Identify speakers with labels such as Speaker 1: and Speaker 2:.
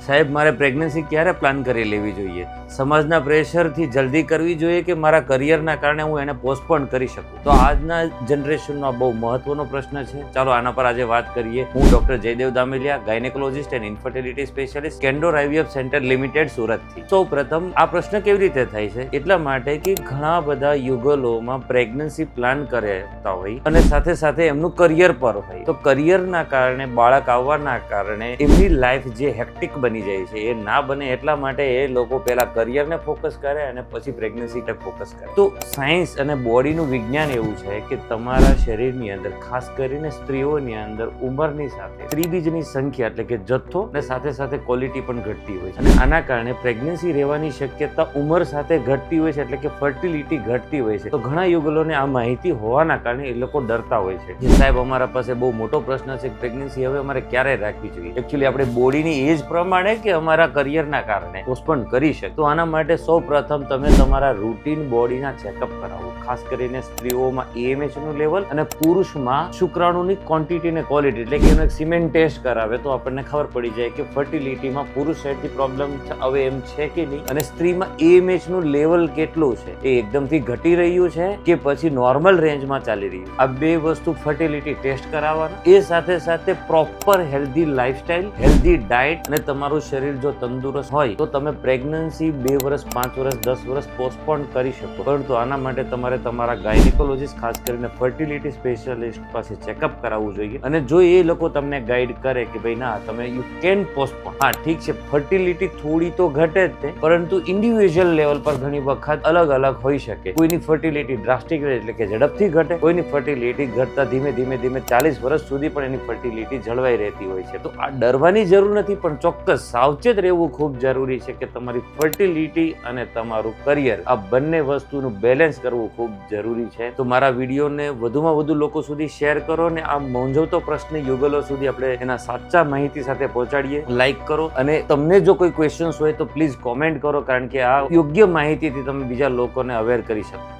Speaker 1: સાહેબ મારે પ્રેગ્નન્સી ક્યારે પ્લાન કરી લેવી જોઈએ? સમાજના પ્રેશરથી જલ્દી કરવી જોઈએ કે મારા કરિયરના કારણે હું એને પોસ્ટપોન કરી શકું? તો આજના જનરેશનનો આ બહુ મહત્વનો પ્રશ્ન છે. ચાલો આના પર આજે વાત કરીએ. હું doctor Jaydev Dameliya, gynaecologist and infertility specialist, Candor IVF centre limited, સુરતથી. સૌ પ્રથમ આ પ્રશ્ન કેવી રીતે થાય છે? એટલા માટે કે ઘણા બધા યુગલોમાં પ્રેગ્નન્સી પ્લાન કરતા હોય અને સાથે સાથે એમનું કરિયર પર હોય. તો કરિયરના કારણે, બાળક આવવાના કારણે એમની લાઈફ જે હેક્ટિક બની જાય છે એ ના બને એટલા માટે એ લોકો પહેલા કરિયરને ફોકસ કરે અને પછી પ્રેગ્નન્સી પર ફોકસ કરે. તો સાયન્સ અને બોડીનું વિજ્ઞાન એવું છે કે તમારા શરીરની અંદર, ખાસ કરીને સ્ત્રીઓની અંદર, ઉંમરની સાથે સ્ત્રીબીજની સંખ્યા એટલે કે જથ્થો અને સાથે સાથે ક્વોલિટી પણ ઘટતી હોય છે. અને આના કારણે પ્રેગ્નન્સી રહેવાની શક્યતા ઉંમર સાથે ઘટતી હોય છે, એટલે કે ફર્ટિલિટી ઘટતી હોય છે. તો ઘણા યુગલોને આ માહિતી હોવાના કારણે એ લોકો ડરતા હોય છે કે સાહેબ અમારા પાસે બહુ મોટો પ્રશ્ન છે, પ્રેગ્નન્સી હવે અમારે ક્યારે રાખવી જોઈએ. એકચ્યુઅલી આપણે બોડીની એજ પ્રમાણે કે અમારા કરિયરના કારણે પોસ્ટપોન કરી શકે. તો આના માટે સૌ પ્રથમ તમે તમારા રૂટીન બોડીના ચેકઅપ કરાવો. ખાસ કરીને સ્ત્રીઓમાં AMH નું લેવલ અને પુરુષમાં શુક્રાણુની ક્વોન્ટિટી અને ક્વોલિટી, એટલે કે એનો એક સિમેન્ટ ટેસ્ટ કરાવે તો આપણને ખબર પડી જાય કે ફર્ટિલિટીમાં પુરુષ સાઈડથી પ્રોબ્લેમ હવે એમ છે કે નહીં, અને સ્ત્રીમાં AMH નું લેવલ કેટલું છે, એ એકદમથી ઘટી રહ્યું છે કે પછી નોર્મલ રેન્જમાં ચાલી રહ્યું. આ બે વસ્તુ ફર્ટિલિટી ટેસ્ટ કરાવવાના. એ સાથે સાથે proper healthy lifestyle, healthy diet, અને તમારું શરીર જો તંદુરસ્ત હોય તો તમે પ્રેગ્નન્સી 2 વર્ષ, 5 વર્ષ, 10 વર્ષ પોસ્ટપોન કરી શકો. પરંતુ આના માટે તમારે તમારા ગાયનેકોલોજીસ્ટ, ખાસ કરીને ફર્ટિલિટી સ્પેશિયાલિસ્ટ પાસે ચેકઅપ કરાવવું જોઈએ. અને જો એ લોકો તમને ગાઈડ કરે કે ભાઈ ના, તમે યુ કેન પોસ્ટપોન, હા ઠીક છે, ફર્ટિલિટી થોડી તો ઘટે જ તે, પરંતુ ઇન્ડિવિજ્યુઅલ લેવલ પર ઘણી વખત અલગ અલગ હોઈ શકે. કોઈની ફર્ટિલિટી ડ્રાસ્ટિક એટલે કે ઝડપથી ઘટે, કોઈની ફર્ટિલિટી ઘટતા ધીમે ધીમે 40 વર્ષ સુધી પણ એની ફર્ટિલિટી જળવાઈ રહેતી હોય છે. તો આ ડરવાની જરૂર નથી, પણ ચોક્કસ સાવચેત રહેવું ખૂબ જરૂરી છે કે તમારી ફર્ટિલિટી અને તમારું કરિયર, આ બંને વસ્તુનું બેલેન્સ કરવું ખૂબ જરૂરી છે. તો મારા વિડીયોને વધુમાં વધુ લોકો સુધી શેર કરો અને આ મૂંઝવતો પ્રશ્ન યુગલો સુધી આપણે એના સાચા માહિતી સાથે પહોંચાડીએ. લાઈક કરો, અને તમને જો કોઈ ક્વેશ્ચન્સ હોય તો પ્લીઝ કોમેન્ટ કરો, કારણ કે આ યોગ્ય માહિતીથી તમે બીજા લોકોને અવેર કરી શકો.